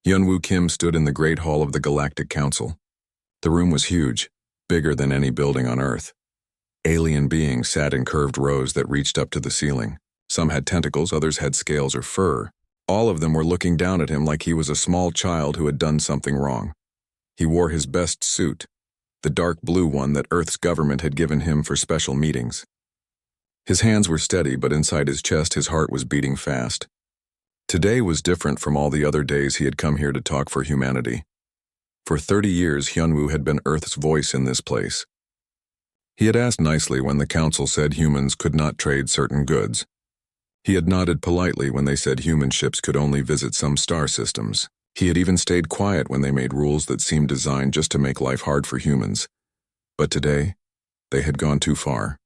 Hyunwoo Kim stood in the Great Hall of the Galactic Council. The room was huge, bigger than any building on Earth. Alien beings sat in curved rows that reached up to the ceiling. Some had tentacles, others had scales or fur. All of them were looking down at him like he was a small child who had done something wrong. He wore his best suit, the dark blue one that Earth's government had given him for special meetings. His hands were steady, but inside his chest his heart was beating fast. Today was different from all the other days he had come here to talk for humanity. For 30 years, Hyunwoo had been Earth's voice in this place. He had asked nicely when the council said humans could not trade certain goods. He had nodded politely when they said human ships could only visit some star systems. He had even stayed quiet when they made rules that seemed designed just to make life hard for humans. But today, they had gone too far.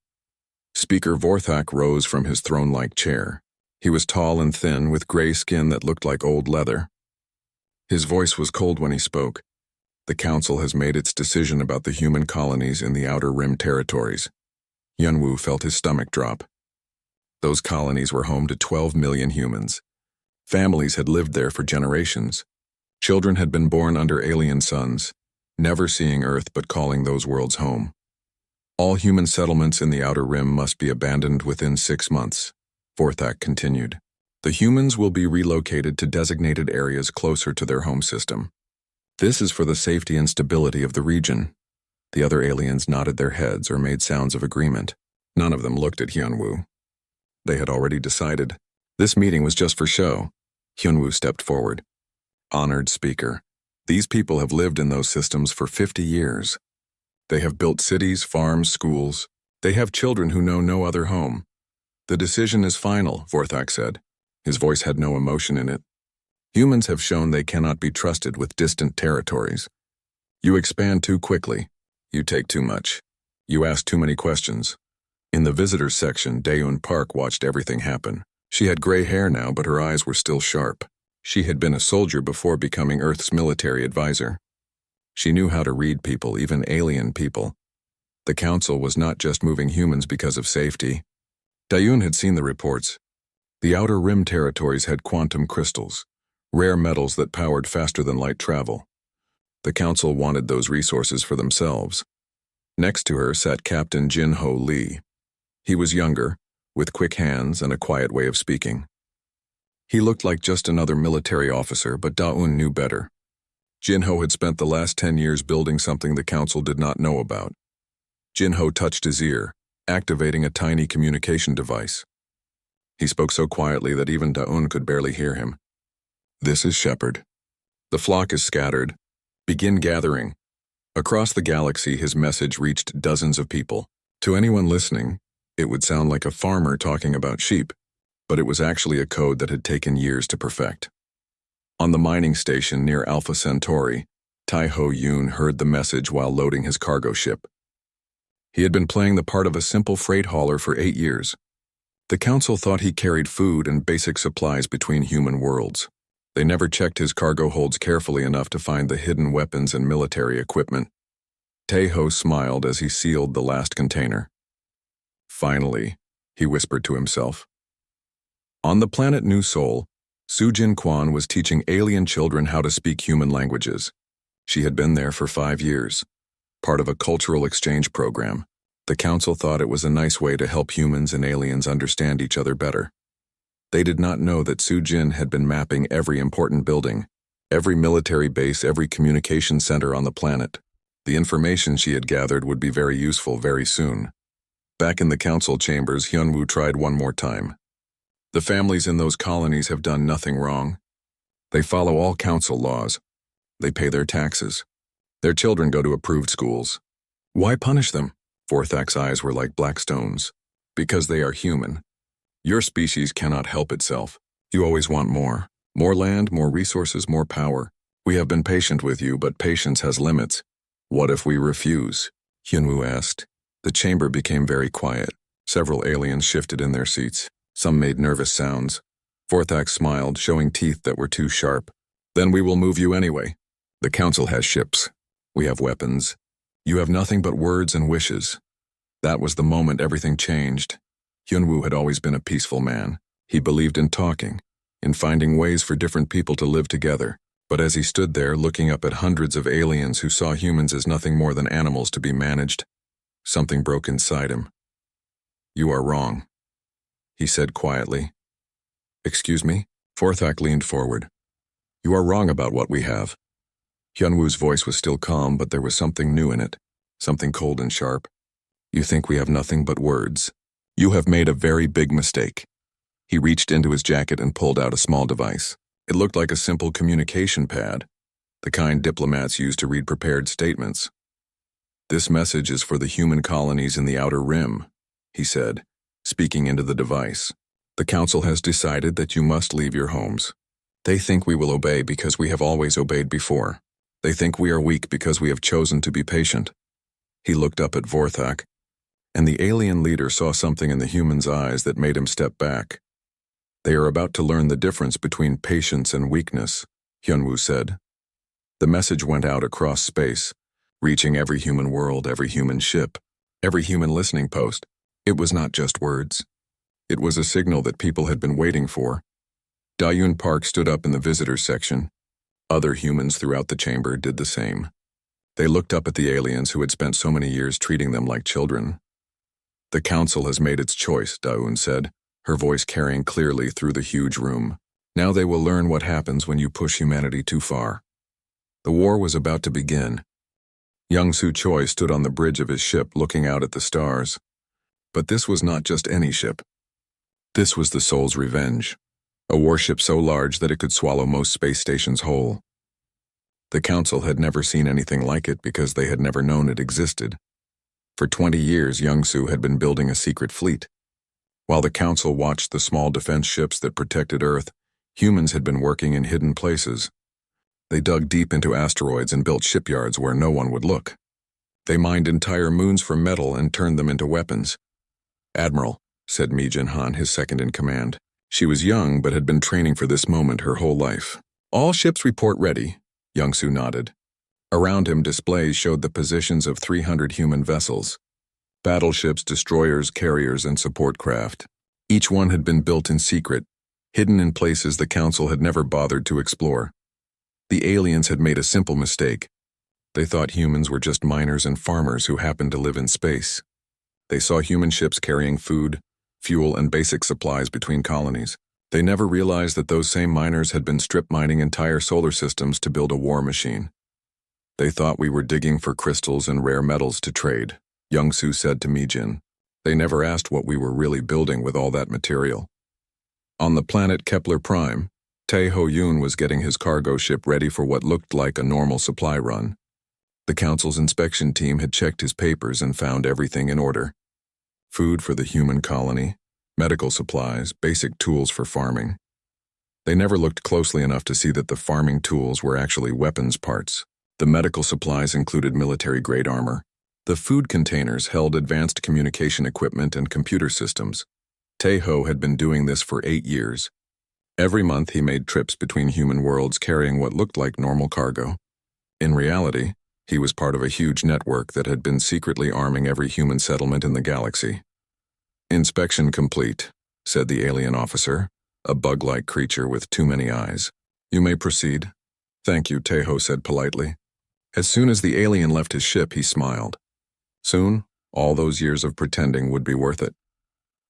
Speaker Vorthak rose from his throne-like chair. He was tall and thin, with gray skin that looked like old leather. His voice was cold when he spoke. The council has made its decision about the human colonies in the Outer Rim territories. Hyunwoo felt his stomach drop. Those colonies were home to 12 million humans. Families had lived there for generations. Children had been born under alien suns, never seeing Earth but calling those worlds home. All human settlements in the Outer Rim must be abandoned within 6 months, Vorthak continued. The humans will be relocated to designated areas closer to their home system. This is for the safety and stability of the region. The other aliens nodded their heads or made sounds of agreement. None of them looked at Hyunwoo. They had already decided. This meeting was just for show. Hyunwoo stepped forward. Honored speaker, these people have lived in those systems for 50 years. They have built cities, farms, schools. They have children who know no other home. The decision is final, Vorthak said. His voice had no emotion in it. Humans have shown they cannot be trusted with distant territories. You expand too quickly. You take too much. You ask too many questions. In the visitors section, Daeun Park watched everything happen. She had gray hair now, but her eyes were still sharp. She had been a soldier before becoming Earth's military advisor. She knew how to read people, even alien people. The council was not just moving humans because of safety. Daeun had seen the reports. The Outer Rim territories had quantum crystals, rare metals that powered faster than light travel. The council wanted those resources for themselves. Next to her sat Captain Jin-Ho Lee. He was younger, with quick hands and a quiet way of speaking. He looked like just another military officer, but Daeun knew better. Jin-Ho had spent the last 10 years building something the council did not know about. Jin-Ho touched his ear, activating a tiny communication device. He spoke so quietly that even Daeun could barely hear him. This is Shepard. The flock is scattered. Begin gathering. Across the galaxy, his message reached dozens of people. To anyone listening, it would sound like a farmer talking about sheep, but it was actually a code that had taken years to perfect. On the mining station near Alpha Centauri, Tai-Ho Yoon heard the message while loading his cargo ship. He had been playing the part of a simple freight hauler for 8 years. The council thought he carried food and basic supplies between human worlds. They never checked his cargo holds carefully enough to find the hidden weapons and military equipment. Tai-Ho smiled as he sealed the last container. Finally, he whispered to himself. On the planet New Sol, Sujin Kwan was teaching alien children how to speak human languages. She had been there for 5 years, part of a cultural exchange program. The council thought it was a nice way to help humans and aliens understand each other better. They did not know that Sujin had been mapping every important building, every military base, every communication center on the planet. The information she had gathered would be very useful very soon. Back in the council chambers, Hyunwoo tried one more time. The families in those colonies have done nothing wrong. They follow all council laws. They pay their taxes. Their children go to approved schools. Why punish them? Vorthak's eyes were like black stones. Because they are human. Your species cannot help itself. You always want more. More land, more resources, more power. We have been patient with you, but patience has limits. What if we refuse? Hyunwoo asked. The chamber became very quiet. Several aliens shifted in their seats. Some made nervous sounds. Vorthak smiled, showing teeth that were too sharp. Then we will move you anyway. The council has ships. We have weapons. You have nothing but words and wishes. That was the moment everything changed. Hyunwoo had always been a peaceful man. He believed in talking, in finding ways for different people to live together. But as he stood there looking up at hundreds of aliens who saw humans as nothing more than animals to be managed, something broke inside him. "You are wrong," he said quietly. "Excuse me?" Vorthak leaned forward. "You are wrong about what we have." Hyunwoo's voice was still calm, but there was something new in it, something cold and sharp. "You think we have nothing but words? You have made a very big mistake." He reached into his jacket and pulled out a small device. It looked like a simple communication pad, the kind diplomats use to read prepared statements. "This message is for the human colonies in the Outer Rim," he said, speaking into the device. "The Council has decided that you must leave your homes. They think we will obey because we have always obeyed before. They think we are weak because we have chosen to be patient." He looked up at Vorthak, and the alien leader saw something in the human's eyes that made him step back. "They are about to learn the difference between patience and weakness," Hyunwoo said. The message went out across space, reaching every human world, every human ship, every human listening post. It was not just words. It was a signal that people had been waiting for. Dayun Park stood up in the visitors section. Other humans throughout the chamber did the same. They looked up at the aliens who had spent so many years treating them like children. "The Council has made its choice," Dayun said, her voice carrying clearly through the huge room. "Now they will learn what happens when you push humanity too far." The war was about to begin. Young-Soo Choi stood on the bridge of his ship looking out at the stars. But this was not just any ship. This was the Soul's Revenge, a warship so large that it could swallow most space stations whole. The Council had never seen anything like it because they had never known it existed. For 20 years, Young-Soo had been building a secret fleet. While the Council watched the small defense ships that protected Earth, humans had been working in hidden places. They dug deep into asteroids and built shipyards where no one would look. They mined entire moons for metal and turned them into weapons. "Admiral," said Mi Jin-han, his second-in-command. She was young but had been training for this moment her whole life. "All ships report ready," Young-Soo nodded. Around him, displays showed the positions of 300 human vessels. Battleships, destroyers, carriers, and support craft. Each one had been built in secret, hidden in places the Council had never bothered to explore. The aliens had made a simple mistake. They thought humans were just miners and farmers who happened to live in space. They saw human ships carrying food, fuel, and basic supplies between colonies. They never realized that those same miners had been strip mining entire solar systems to build a war machine. "They thought we were digging for crystals and rare metals to trade," Young-Soo said to Mi-jin. "They never asked what we were really building with all that material." On the planet Kepler Prime, Tae Ho-yoon was getting his cargo ship ready for what looked like a normal supply run. The Council's inspection team had checked his papers and found everything in order. Food for the human colony, medical supplies, basic tools for farming. They never looked closely enough to see that the farming tools were actually weapons parts. The medical supplies included military-grade armor. The food containers held advanced communication equipment and computer systems. Tae-ho had been doing this for 8 years. Every month he made trips between human worlds carrying what looked like normal cargo. In reality, he was part of a huge network that had been secretly arming every human settlement in the galaxy. "Inspection complete," said the alien officer, a bug-like creature with too many eyes. "You may proceed." "Thank you," Tae-ho said politely. As soon as the alien left his ship, he smiled. Soon, all those years of pretending would be worth it.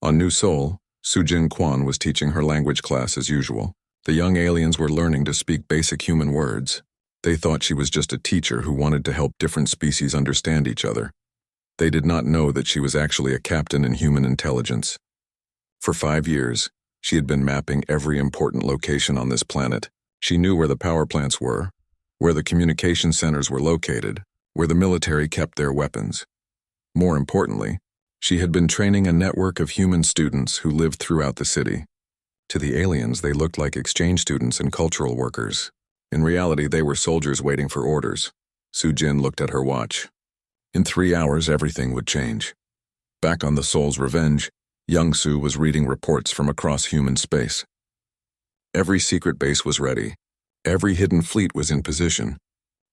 On New Seoul, Soo-jin Kwon was teaching her language class as usual. The young aliens were learning to speak basic human words. They thought she was just a teacher who wanted to help different species understand each other. They did not know that she was actually a captain in human intelligence. For 5 years, she had been mapping every important location on this planet. She knew where the power plants were, where the communication centers were located, where the military kept their weapons. More importantly, she had been training a network of human students who lived throughout the city. To the aliens, they looked like exchange students and cultural workers. In reality, they were soldiers waiting for orders. Soo-jin looked at her watch. In 3 hours, everything would change. Back on the Soul's Revenge, Young-Soo was reading reports from across human space. Every secret base was ready. Every hidden fleet was in position.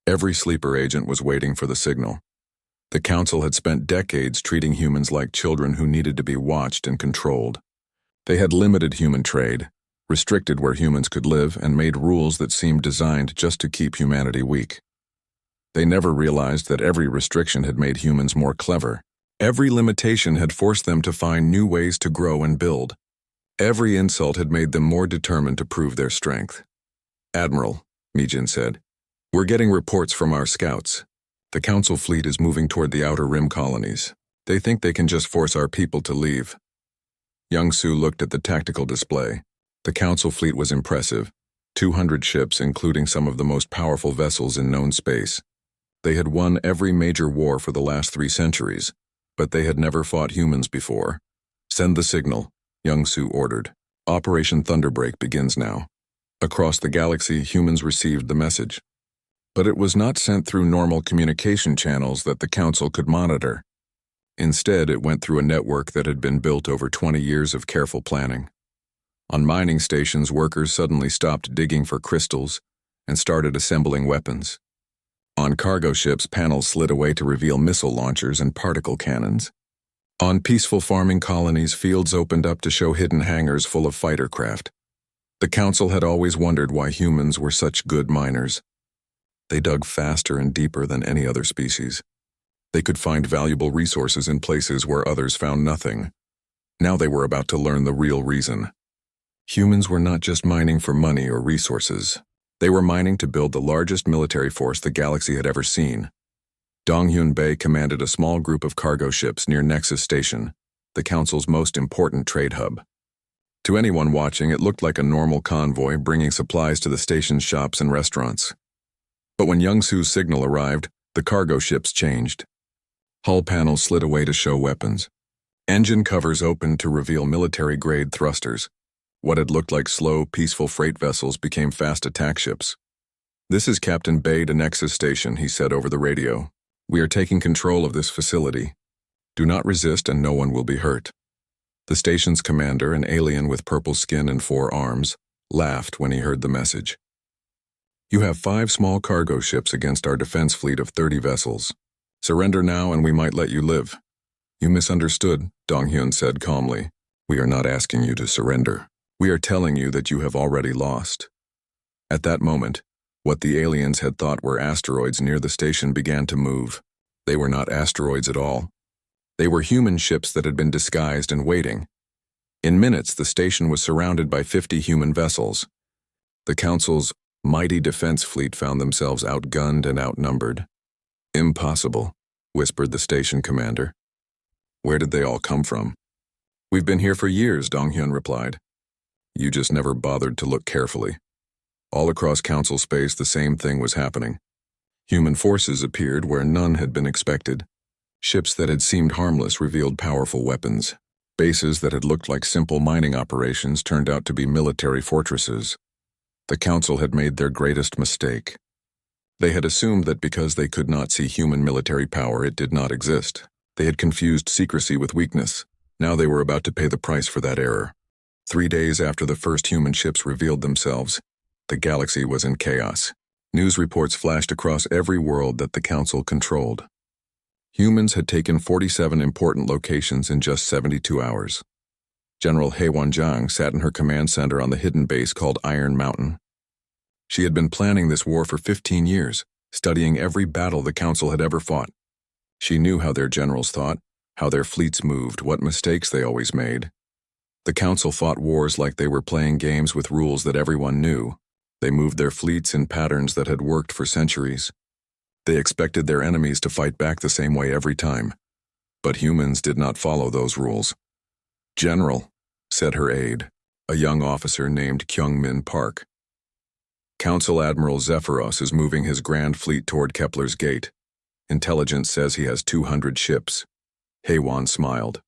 Every sleeper agent was waiting for the signal. The Council had spent decades treating humans like children who needed to be watched and controlled. They had limited human trade, restricted where humans could live, and made rules that seemed designed just to keep humanity weak. They never realized that every restriction had made humans more clever. Every limitation had forced them to find new ways to grow and build. Every insult had made them more determined to prove their strength. "Admiral," Mijin said, "we're getting reports from our scouts. The Council fleet is moving toward the Outer Rim colonies. They think they can just force our people to leave." Young-Su looked at the tactical display. The Council fleet was impressive. 200 ships, including some of the most powerful vessels in known space. They had won every major war for the last 3 centuries, but they had never fought humans before. "Send the signal," Young-Su ordered. "Operation Thunderbreak begins now." Across the galaxy, humans received the message. But it was not sent through normal communication channels that the Council could monitor. Instead, it went through a network that had been built over 20 years of careful planning. On mining stations, workers suddenly stopped digging for crystals and started assembling weapons. On cargo ships, panels slid away to reveal missile launchers and particle cannons. On peaceful farming colonies, fields opened up to show hidden hangars full of fighter craft. The Council had always wondered why humans were such good miners. They dug faster and deeper than any other species. They could find valuable resources in places where others found nothing. Now they were about to learn the real reason. Humans were not just mining for money or resources. They were mining to build the largest military force the galaxy had ever seen. Donghyun Bay commanded a small group of cargo ships near Nexus Station, the Council's most important trade hub. To anyone watching, it looked like a normal convoy bringing supplies to the station's shops and restaurants. But when Young-Su's signal arrived, the cargo ships changed. Hull panels slid away to show weapons. Engine covers opened to reveal military-grade thrusters. What had looked like slow, peaceful freight vessels became fast attack ships. "This is Captain Bay to Nexus Station," he said over the radio. "We are taking control of this facility. Do not resist and no one will be hurt." The station's commander, an alien with purple skin and 4 arms, laughed when he heard the message. "You have 5 small cargo ships against our defense fleet of 30 vessels. Surrender now and we might let you live." "You misunderstood," Donghyun said calmly. "We are not asking you to surrender. We are telling you that you have already lost." At that moment, what the aliens had thought were asteroids near the station began to move. They were not asteroids at all. They were human ships that had been disguised and waiting. In minutes, the station was surrounded by 50 human vessels. The Council's mighty defense fleet found themselves outgunned and outnumbered. "Impossible," whispered the station commander. "Where did they all come from?" "We've been here for years," Donghyun replied. "You just never bothered to look carefully." All across Council space, the same thing was happening. Human forces appeared where none had been expected. Ships that had seemed harmless revealed powerful weapons. Bases that had looked like simple mining operations turned out to be military fortresses. The Council had made their greatest mistake. They had assumed that because they could not see human military power, it did not exist. They had confused secrecy with weakness. Now they were about to pay the price for that error. 3 days after the first human ships revealed themselves, the galaxy was in chaos. News reports flashed across every world that the Council controlled. Humans had taken 47 important locations in just 72 hours. General He Wanjiang sat in her command center on the hidden base called Iron Mountain. She had been planning this war for 15 years, studying every battle the Council had ever fought. She knew how their generals thought, how their fleets moved, what mistakes they always made. The Council fought wars like they were playing games with rules that everyone knew. They moved their fleets in patterns that had worked for centuries. They expected their enemies to fight back the same way every time. But humans did not follow those rules. "General," said her aide, a young officer named Kyung-Min Park. "Council Admiral Zephyros is moving his grand fleet toward Kepler's Gate. Intelligence says he has 200 ships." Haewon smiled.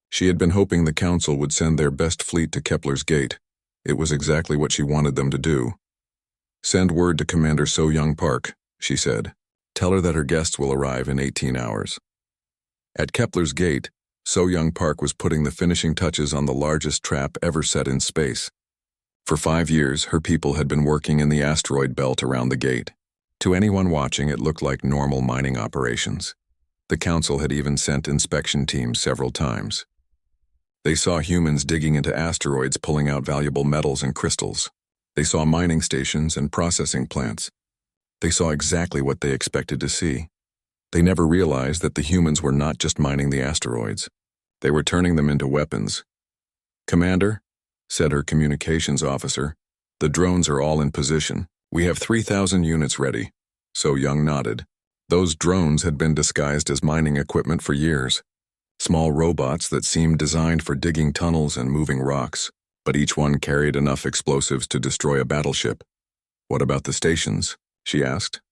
She had been hoping the Council would send their best fleet to Kepler's Gate. It was exactly what she wanted them to do. "Send word to Commander So-Young Park," she said. "Tell her that her guests will arrive in 18 hours." At Kepler's Gate, So-Young Park was putting the finishing touches on the largest trap ever set in space. For 5 years, her people had been working in the asteroid belt around the gate. To anyone watching, it looked like normal mining operations. The Council had even sent inspection teams several times. They saw humans digging into asteroids pulling out valuable metals and crystals. They saw mining stations and processing plants. They saw exactly what they expected to see. They never realized that the humans were not just mining the asteroids. They were turning them into weapons. "Commander," said her communications officer, "the drones are all in position. We have 3,000 units ready." So Young nodded. Those drones had been disguised as mining equipment for years. Small robots that seemed designed for digging tunnels and moving rocks, but each one carried enough explosives to destroy a battleship. "What about the stations?" she asked.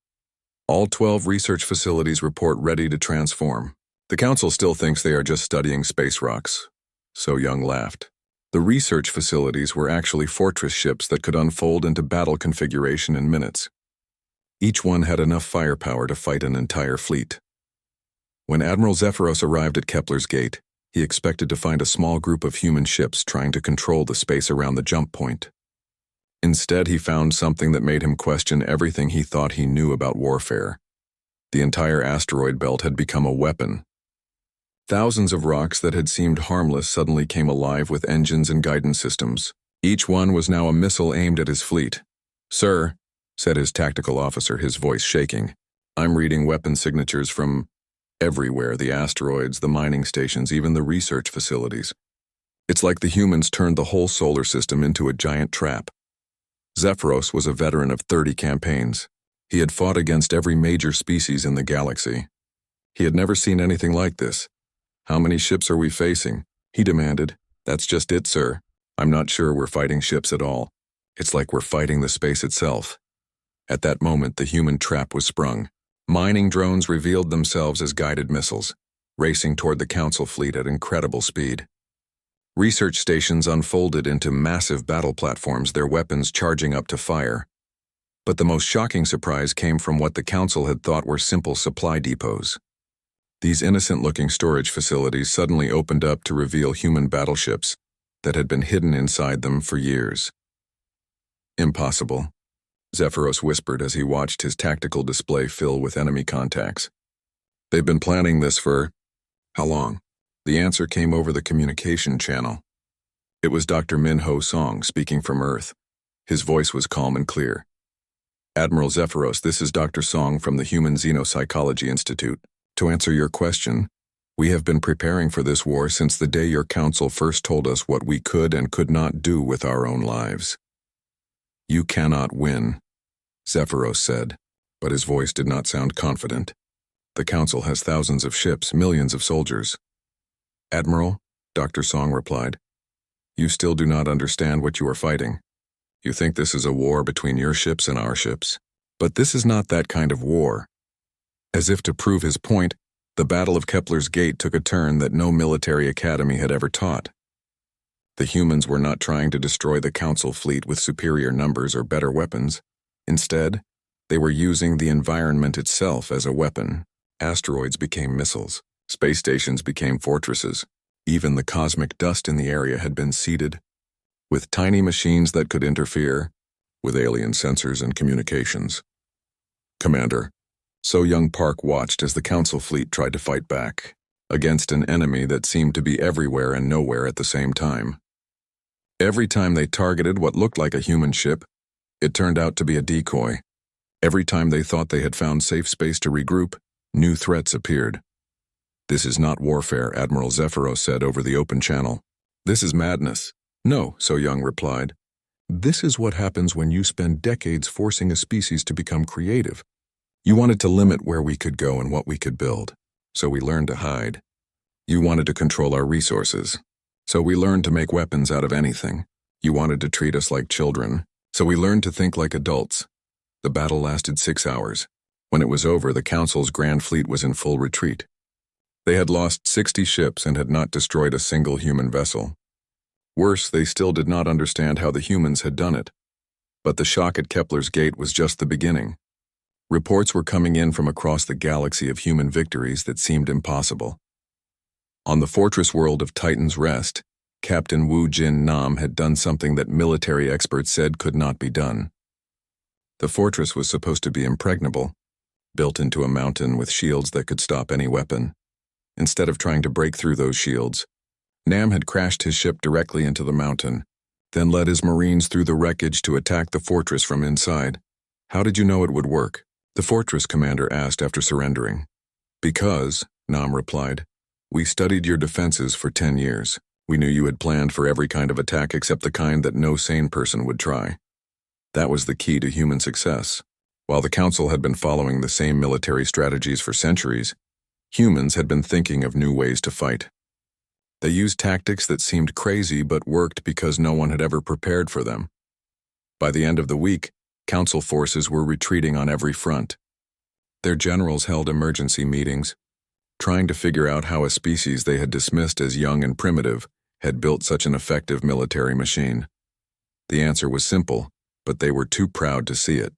"All 12 research facilities report ready to transform. The Council still thinks they are just studying space rocks." So Young laughed. The research facilities were actually fortress ships that could unfold into battle configuration in minutes. Each one had enough firepower to fight an entire fleet. When Admiral Zephyros arrived at Kepler's gate, he expected to find a small group of human ships trying to control the space around the jump point. Instead, he found something that made him question everything he thought he knew about warfare. The entire asteroid belt had become a weapon. Thousands of rocks that had seemed harmless suddenly came alive with engines and guidance systems. Each one was now a missile aimed at his fleet. "Sir," said his tactical officer, his voice shaking, "I'm reading weapon signatures from everywhere, the asteroids, the mining stations, even the research facilities. It's like the humans turned the whole solar system into a giant trap." Zephyros was a veteran of 30 campaigns. He had fought against every major species in the galaxy. He had never seen anything like this. "How many ships are we facing?" he demanded. "That's just it, sir. I'm not sure we're fighting ships at all. It's like we're fighting the space itself." At that moment, the human trap was sprung. Mining drones revealed themselves as guided missiles, racing toward the Council fleet at incredible speed. Research stations unfolded into massive battle platforms, their weapons charging up to fire. But the most shocking surprise came from what the Council had thought were simple supply depots. These innocent-looking storage facilities suddenly opened up to reveal human battleships that had been hidden inside them for years. "Impossible," Zephyros whispered as he watched his tactical display fill with enemy contacts. "They've been planning this for how long?" The answer came over the communication channel. It was Dr. Min-Ho Song speaking from Earth. His voice was calm and clear. "Admiral Zephyros, this is Dr. Song from the Human Xenopsychology Institute. To answer your question, we have been preparing for this war since the day your council first told us what we could and could not do with our own lives." "You cannot win," Zephyros said, but his voice did not sound confident. "The Council has thousands of ships, millions of soldiers." "Admiral," Dr. Song replied, "you still do not understand what you are fighting. You think this is a war between your ships and our ships. But this is not that kind of war." As if to prove his point, the Battle of Kepler's Gate took a turn that no military academy had ever taught. The humans were not trying to destroy the Council fleet with superior numbers or better weapons. Instead, they were using the environment itself as a weapon. Asteroids became missiles. Space stations became fortresses. Even the cosmic dust in the area had been seeded with tiny machines that could interfere with alien sensors and communications. "Commander," So Young Park watched as the Council fleet tried to fight back against an enemy that seemed to be everywhere and nowhere at the same time. Every time they targeted what looked like a human ship, it turned out to be a decoy. Every time they thought they had found safe space to regroup, new threats appeared. "This is not warfare," Admiral Zephyros said over the open channel. "This is madness." "No," So Young replied. "This is what happens when you spend decades forcing a species to become creative. You wanted to limit where we could go and what we could build, so we learned to hide. You wanted to control our resources, so we learned to make weapons out of anything. You wanted to treat us like children, so we learned to think like adults." The battle lasted 6 hours. When it was over, the Council's Grand Fleet was in full retreat. They had lost 60 ships and had not destroyed a single human vessel. Worse, they still did not understand how the humans had done it. But the shock at Kepler's Gate was just the beginning. Reports were coming in from across the galaxy of human victories that seemed impossible. On the fortress world of Titan's Rest, Captain Wu Jin Nam had done something that military experts said could not be done. The fortress was supposed to be impregnable, built into a mountain with shields that could stop any weapon. Instead of trying to break through those shields, Nam had crashed his ship directly into the mountain, then led his marines through the wreckage to attack the fortress from inside. How did you know it would work? The fortress commander asked after surrendering. Because, Nam replied, we studied your defenses for 10 years. We knew you had planned for every kind of attack except the kind that no sane person would try. That was the key to human success. While the Council had been following the same military strategies for centuries, humans had been thinking of new ways to fight. They used tactics that seemed crazy but worked because no one had ever prepared for them. By the end of the week, Council forces were retreating on every front. Their generals held emergency meetings, trying to figure out how a species they had dismissed as young and primitive had built such an effective military machine. The answer was simple, but they were too proud to see it.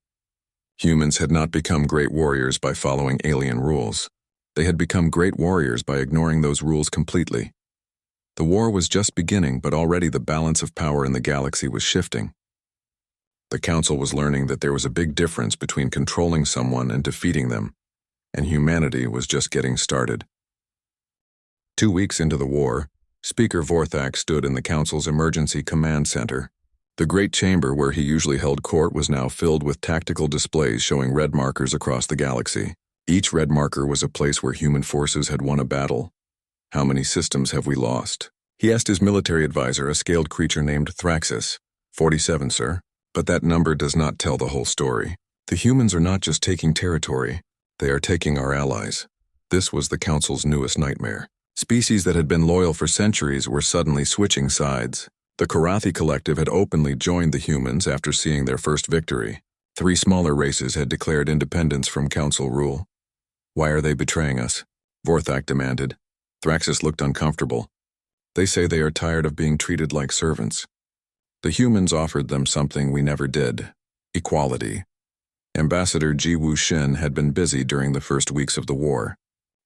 Humans had not become great warriors by following alien rules. They had become great warriors by ignoring those rules completely. The war was just beginning, but already the balance of power in the galaxy was shifting. The Council was learning that there was a big difference between controlling someone and defeating them, and humanity was just getting started. 2 weeks into the war, Speaker Vorthak stood in the Council's emergency command center. The great chamber where he usually held court was now filled with tactical displays showing red markers across the galaxy. Each red marker was a place where human forces had won a battle. How many systems have we lost? He asked his military advisor, a scaled creature named Thraxus. 47, sir. But that number does not tell the whole story. The humans are not just taking territory, they are taking our allies. This was the Council's newest nightmare. Species that had been loyal for centuries were suddenly switching sides. The Karathi Collective had openly joined the humans after seeing their first victory. 3 smaller races had declared independence from Council rule. Why are they betraying us? Vorthak demanded. Thraxus looked uncomfortable. They say they are tired of being treated like servants. The humans offered them something we never did: equality. Ambassador Ji Wu-shin had been busy during the first weeks of the war.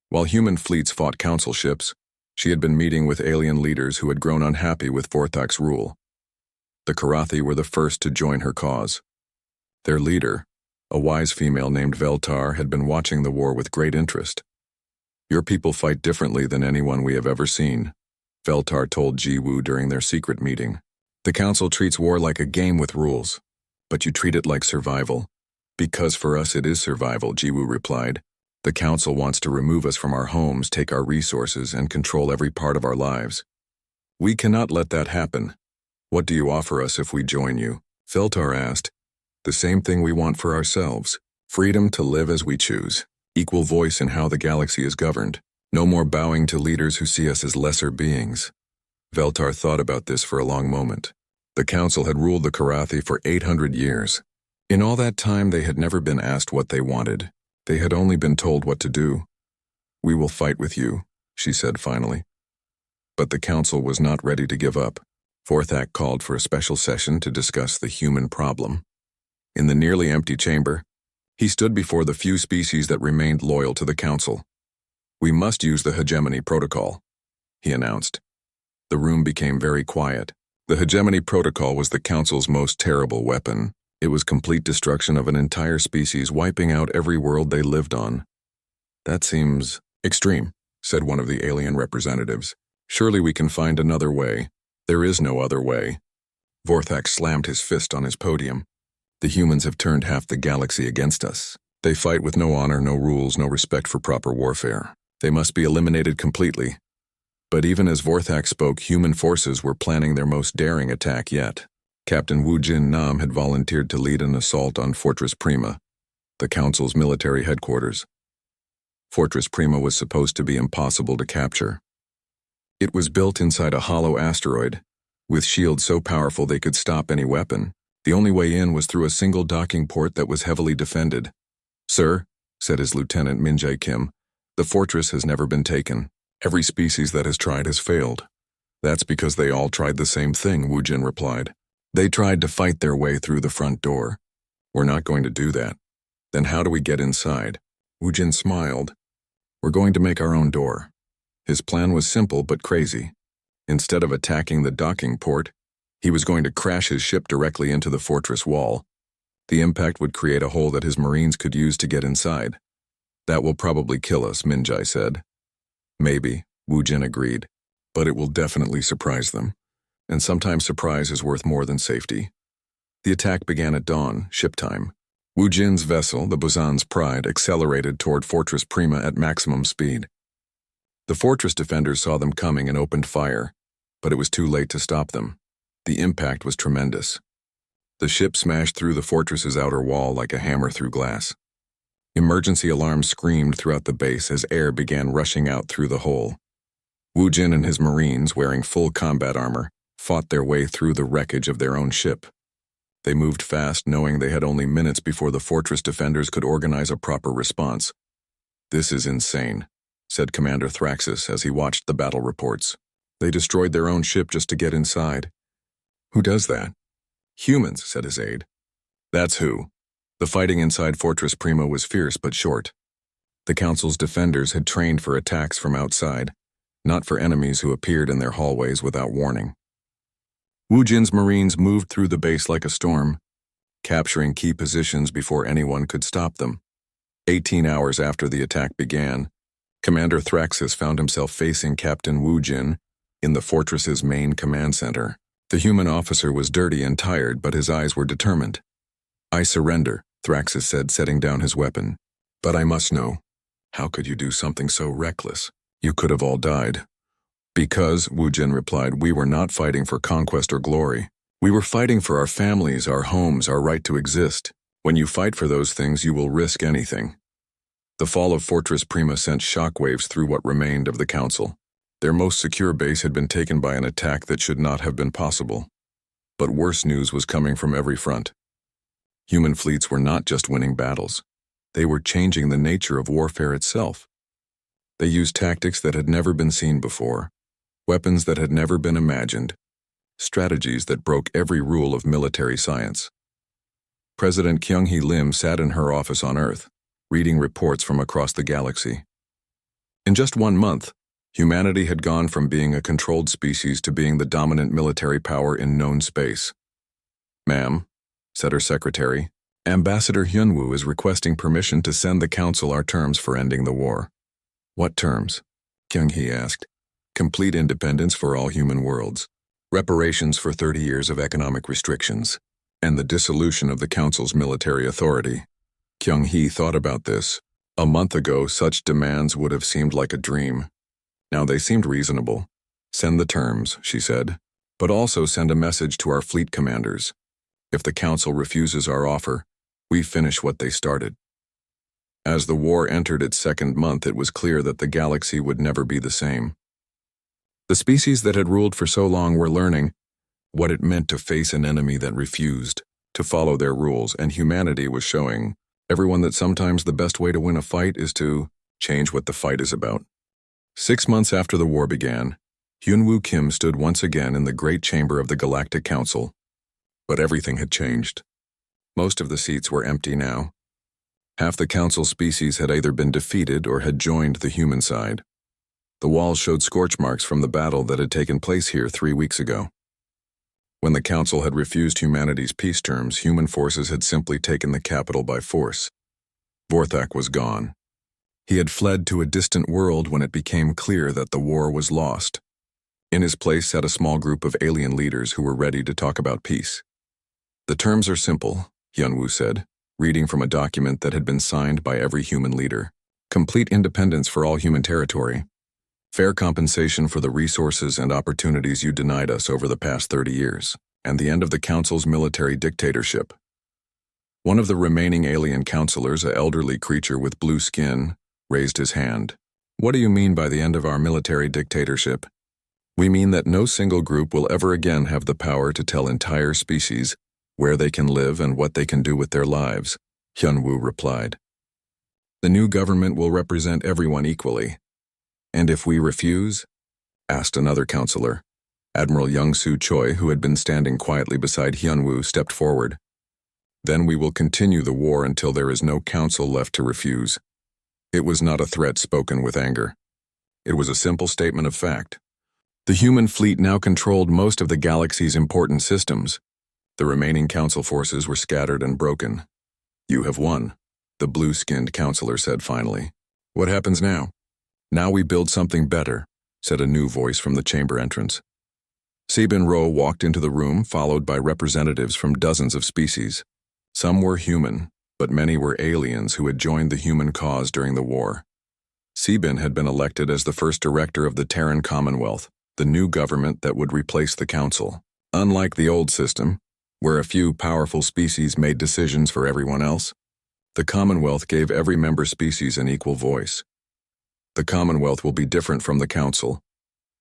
While human fleets fought Council ships, she had been meeting with alien leaders who had grown unhappy with Vorthak's rule. The Karathi were the first to join her cause. Their leader, a wise female named Veltar, had been watching the war with great interest. Your people fight differently than anyone we have ever seen, Veltar told Ji Wu during their secret meeting. The Council treats war like a game with rules, but you treat it like survival. Because for us it is survival, Ji Wu replied. The Council wants to remove us from our homes, take our resources, and control every part of our lives. We cannot let that happen. What do you offer us if we join you? Veltar asked. The same thing we want for ourselves. Freedom to live as we choose. Equal voice in how the galaxy is governed. No more bowing to leaders who see us as lesser beings. Veltar thought about this for a long moment. The Council had ruled the Karathi for 800 years. In all that time, they had never been asked what they wanted. They had only been told what to do. We will fight with you, she said finally. But the Council was not ready to give up. Vorthak called for a special session to discuss the human problem. In the nearly empty chamber, he stood before the few species that remained loyal to the Council. We must use the hegemony protocol, he announced. The room became very quiet. The hegemony protocol was the Council's most terrible weapon. It was complete destruction of an entire species, wiping out every world they lived on. That seems extreme, said one of the alien representatives. Surely we can find another way. There is no other way. Vorthak slammed his fist on his podium. The humans have turned half the galaxy against us. They fight with no honor, no rules, no respect for proper warfare. They must be eliminated completely. But even as Vorthak spoke, human forces were planning their most daring attack yet. Captain Wu Jin Nam had volunteered to lead an assault on Fortress Prima, the Council's military headquarters. Fortress Prima was supposed to be impossible to capture. It was built inside a hollow asteroid, with shields so powerful they could stop any weapon. The only way in was through a single docking port that was heavily defended. Sir, said his lieutenant Min Jae Kim, the fortress has never been taken. Every species that has tried has failed. That's because they all tried the same thing, Wu Jin replied. They tried to fight their way through the front door. We're not going to do that. Then how do we get inside? Wu Jin smiled. We're going to make our own door. His plan was simple but crazy. Instead of attacking the docking port, he was going to crash his ship directly into the fortress wall. The impact would create a hole that his marines could use to get inside. That will probably kill us, Min Jae said. Maybe, Wu Jin agreed. but it will definitely surprise them. And sometimes surprise is worth more than safety. The attack began at dawn, ship time. Wu Jin's vessel, the Busan's Pride, accelerated toward Fortress Prima at maximum speed. The fortress defenders saw them coming and opened fire, but it was too late to stop them. The impact was tremendous. The ship smashed through the fortress's outer wall like a hammer through glass. Emergency alarms screamed throughout the base as air began rushing out through the hole. Wu Jin and his Marines, wearing full combat armor, fought their way through the wreckage of their own ship. They moved fast, knowing they had only minutes before the fortress defenders could organize a proper response. "This is insane," said Commander Thraxus as he watched the battle reports. "They destroyed their own ship just to get inside." "Who does that?" "Humans," said his aide. "That's who." The fighting inside Fortress Prima was fierce but short. The Council's defenders had trained for attacks from outside, not for enemies who appeared in their hallways without warning. Wu Jin's Marines moved through the base like a storm, capturing key positions before anyone could stop them. 18 hours after the attack began, Commander Thraxus found himself facing Captain Wu Jin in the fortress's main command center. The human officer was dirty and tired, but his eyes were determined. "I surrender," Thraxus said, setting down his weapon. "But I must know, how could you do something so reckless? You could have all died." "Because," Wu Jin replied, "we were not fighting for conquest or glory. We were fighting for our families, our homes, our right to exist. When you fight for those things, you will risk anything." The fall of Fortress Prima sent shockwaves through what remained of the Council. Their most secure base had been taken by an attack that should not have been possible. But worse news was coming from every front. Human fleets were not just winning battles. They were changing the nature of warfare itself. They used tactics that had never been seen before, weapons that had never been imagined, strategies that broke every rule of military science. President Kyung-hee Lim sat in her office on Earth, reading reports from across the galaxy. In just 1 month, humanity had gone from being a controlled species to being the dominant military power in known space. "Ma'am," said her secretary, "Ambassador Hyunwoo is requesting permission to send the Council our terms for ending the war." "What terms?" Kyung-hee asked. "Complete independence for all human worlds, reparations for 30 years of economic restrictions, and the dissolution of the Council's military authority." Kyung-hee thought about this. A month ago, such demands would have seemed like a dream. Now they seemed reasonable. "Send the terms," she said, "but also send a message to our fleet commanders. If the Council refuses our offer, we finish what they started." As the war entered its second month, it was clear that the galaxy would never be the same. The species that had ruled for so long were learning what it meant to face an enemy that refused to follow their rules, and humanity was showing everyone that sometimes the best way to win a fight is to change what the fight is about. 6 months after the war began, Hyunwoo Kim stood once again in the great chamber of the Galactic Council. But everything had changed. Most of the seats were empty now. Half the Council species had either been defeated or had joined the human side. The walls showed scorch marks from the battle that had taken place here 3 weeks ago. When the Council had refused humanity's peace terms, human forces had simply taken the capital by force. Vorthak was gone. He had fled to a distant world when it became clear that the war was lost. In his place sat a small group of alien leaders who were ready to talk about peace. "The terms are simple," Hyunwoo said, reading from a document that had been signed by every human leader. "Complete independence for all human territory. Fair compensation for the resources and opportunities you denied us over the past 30 years, and the end of the Council's military dictatorship." One of the remaining alien counselors, an elderly creature with blue skin, raised his hand. "What do you mean by the end of our military dictatorship?" "We mean that no single group will ever again have the power to tell entire species where they can live and what they can do with their lives," Hyunwoo replied. "The new government will represent everyone equally." "And if we refuse?" asked another counselor. Admiral Young-Soo Choi, who had been standing quietly beside Hyunwoo, stepped forward. "Then we will continue the war until there is no council left to refuse." It was not a threat spoken with anger. It was a simple statement of fact. The human fleet now controlled most of the galaxy's important systems. The remaining council forces were scattered and broken. "You have won," the blue-skinned counselor said finally. "What happens now?" "Now we build something better, said a new voice from the chamber entrance. Sebin Ro walked into the room, followed by representatives from dozens of species. Some were human, but many were aliens who had joined the human cause during the war. Sebin had been elected as the first director of the Terran Commonwealth, the new government that would replace the Council. Unlike the old system, where a few powerful species made decisions for everyone else, the Commonwealth gave every member species an equal voice. The Commonwealth will be different from the Council,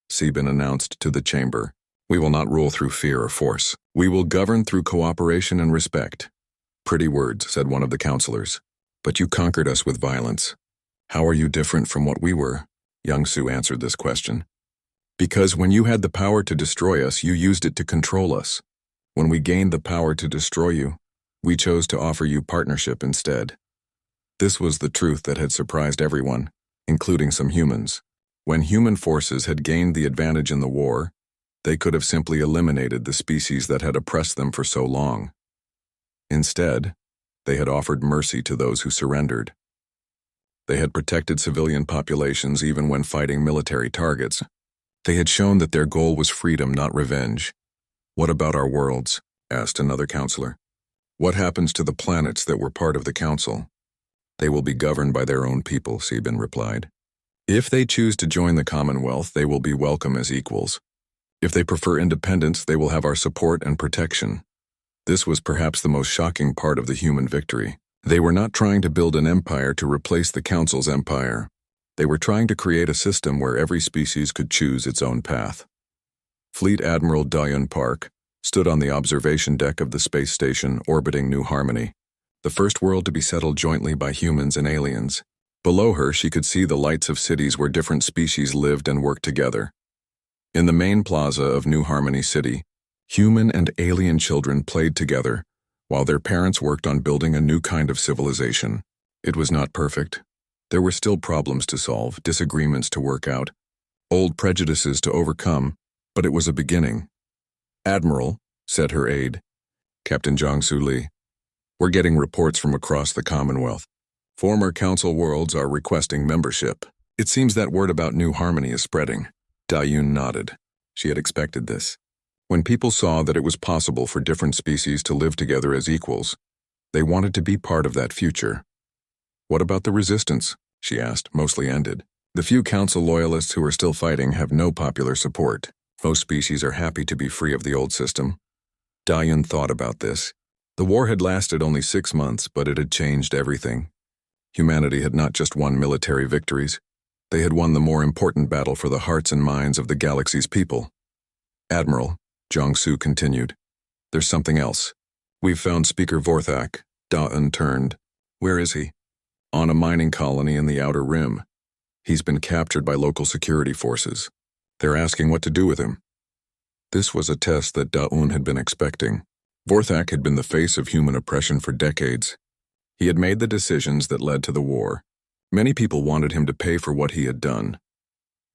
Sebin announced to the chamber. We will not rule through fear or force. We will govern through cooperation and respect. Pretty words, said one of the counselors. But you conquered us with violence. How are you different from what we were? Young-Su answered this question. Because when you had the power to destroy us, you used it to control us. When we gained the power to destroy you, we chose to offer you partnership instead. This was the truth that had surprised everyone, including some humans. When human forces had gained the advantage in the war, they could have simply eliminated the species that had oppressed them for so long. Instead, they had offered mercy to those who surrendered. They had protected civilian populations even when fighting military targets. They had shown that their goal was freedom, not revenge. What about our worlds? Asked another counselor. What happens to the planets that were part of the Council? They will be governed by their own people, Sebin replied. If they choose to join the Commonwealth, they will be welcome as equals. If they prefer independence, they will have our support and protection. This was perhaps the most shocking part of the human victory. They were not trying to build an empire to replace the Council's empire. They were trying to create a system where every species could choose its own path. Fleet Admiral Da-Yun Park stood on the observation deck of the space station orbiting New Harmony, the first world to be settled jointly by humans and aliens. Below her, she could see the lights of cities where different species lived and worked together. In the main plaza of New Harmony City, human and alien children played together, while their parents worked on building a new kind of civilization. It was not perfect. There were still problems to solve, disagreements to work out, old prejudices to overcome, but it was a beginning. Admiral, said her aide, Captain Jiangsu Li, we're getting reports from across the Commonwealth. Former Council worlds are requesting membership. It seems that word about New Harmony is spreading. Da-Yun nodded. She had expected this. When people saw that it was possible for different species to live together as equals, they wanted to be part of that future. What about the resistance? She asked, mostly ended. The few Council loyalists who are still fighting have no popular support. Most species are happy to be free of the old system. Da-Yun thought about this. The war had lasted only 6 months, but it had changed everything. Humanity had not just won military victories. They had won the more important battle for the hearts and minds of the galaxy's people. Admiral, Jiangsu continued, there's something else. We've found Speaker Vorthak. Da-Yun turned. Where is he? On a mining colony in the Outer Rim. He's been captured by local security forces. They're asking what to do with him. This was a test that Da-Yun had been expecting. Vorthak had been the face of human oppression for decades. He had made the decisions that led to the war. Many people wanted him to pay for what he had done.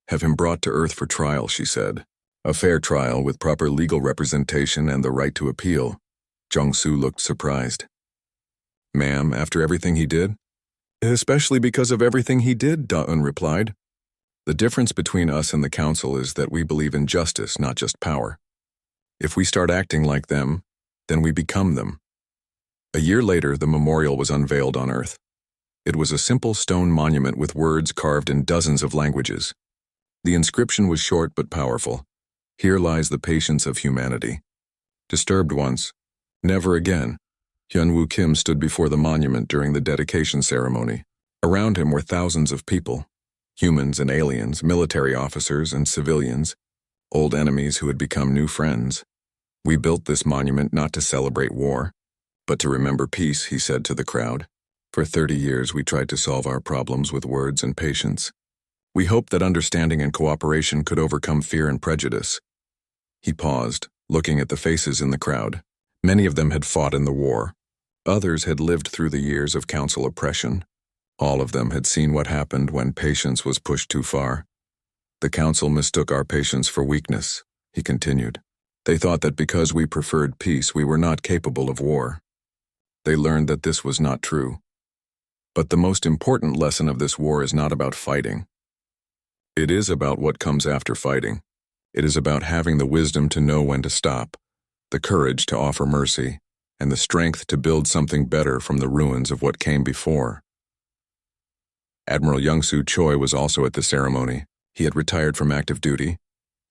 Have him brought to Earth for trial, she said. A fair trial with proper legal representation and the right to appeal. Jiangsu looked surprised. Ma'am, after everything he did? Especially because of everything he did, Da-Yun replied. The difference between us and the Council is that we believe in justice, not just power. If we start acting like them, then we become them. A year later, the memorial was unveiled on Earth. It was a simple stone monument with words carved in dozens of languages. The inscription was short but powerful. Here lies the patience of humanity. Disturbed once, never again. Hyun-Woo Kim stood before the monument during the dedication ceremony. Around him were thousands of people. Humans and aliens, military officers and civilians, old enemies who had become new friends. We built this monument not to celebrate war, but to remember peace, he said to the crowd. For 30 years we tried to solve our problems with words and patience. We hoped that understanding and cooperation could overcome fear and prejudice. He paused, looking at the faces in the crowd. Many of them had fought in the war. Others had lived through the years of Council oppression. All of them had seen what happened when patience was pushed too far. The Council mistook our patience for weakness, he continued. They thought that because we preferred peace, we were not capable of war. They learned that this was not true. But the most important lesson of this war is not about fighting. It is about what comes after fighting. It is about having the wisdom to know when to stop, the courage to offer mercy, and the strength to build something better from the ruins of what came before. Admiral Young-Soo Choi was also at the ceremony. He had retired from active duty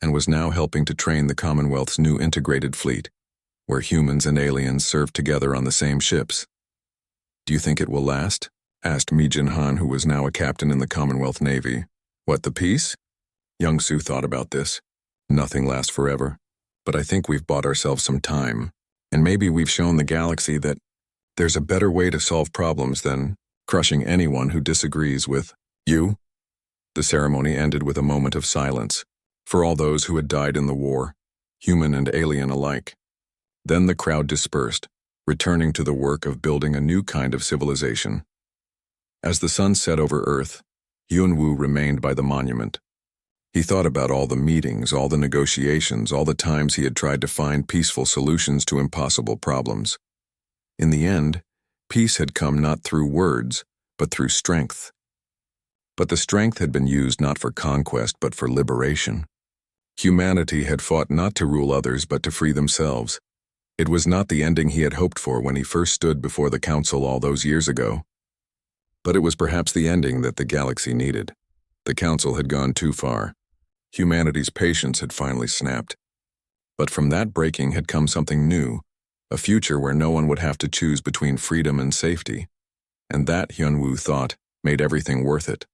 and was now helping to train the Commonwealth's new integrated fleet, where humans and aliens served together on the same ships. "Do you think it will last?" asked Mi Jin-han, who was now a captain in the Commonwealth Navy. "What, the peace?" Young-Soo thought about this. "Nothing lasts forever, but I think we've bought ourselves some time, and maybe we've shown the galaxy that there's a better way to solve problems than crushing anyone who disagrees with you." The ceremony ended with a moment of silence for all those who had died in the war, human and alien alike. Then the crowd dispersed, returning to the work of building a new kind of civilization. As the sun set over Earth, Yun-Woo remained by the monument. He thought about all the meetings, all the negotiations, all the times he had tried to find peaceful solutions to impossible problems. In the end, peace had come not through words, but through strength. But the strength had been used not for conquest, but for liberation. Humanity had fought not to rule others, but to free themselves. It was not the ending he had hoped for when he first stood before the Council all those years ago. But it was perhaps the ending that the galaxy needed. The Council had gone too far. Humanity's patience had finally snapped. But from that breaking had come something new, a future where no one would have to choose between freedom and safety. And that, Hyun-Woo thought, made everything worth it.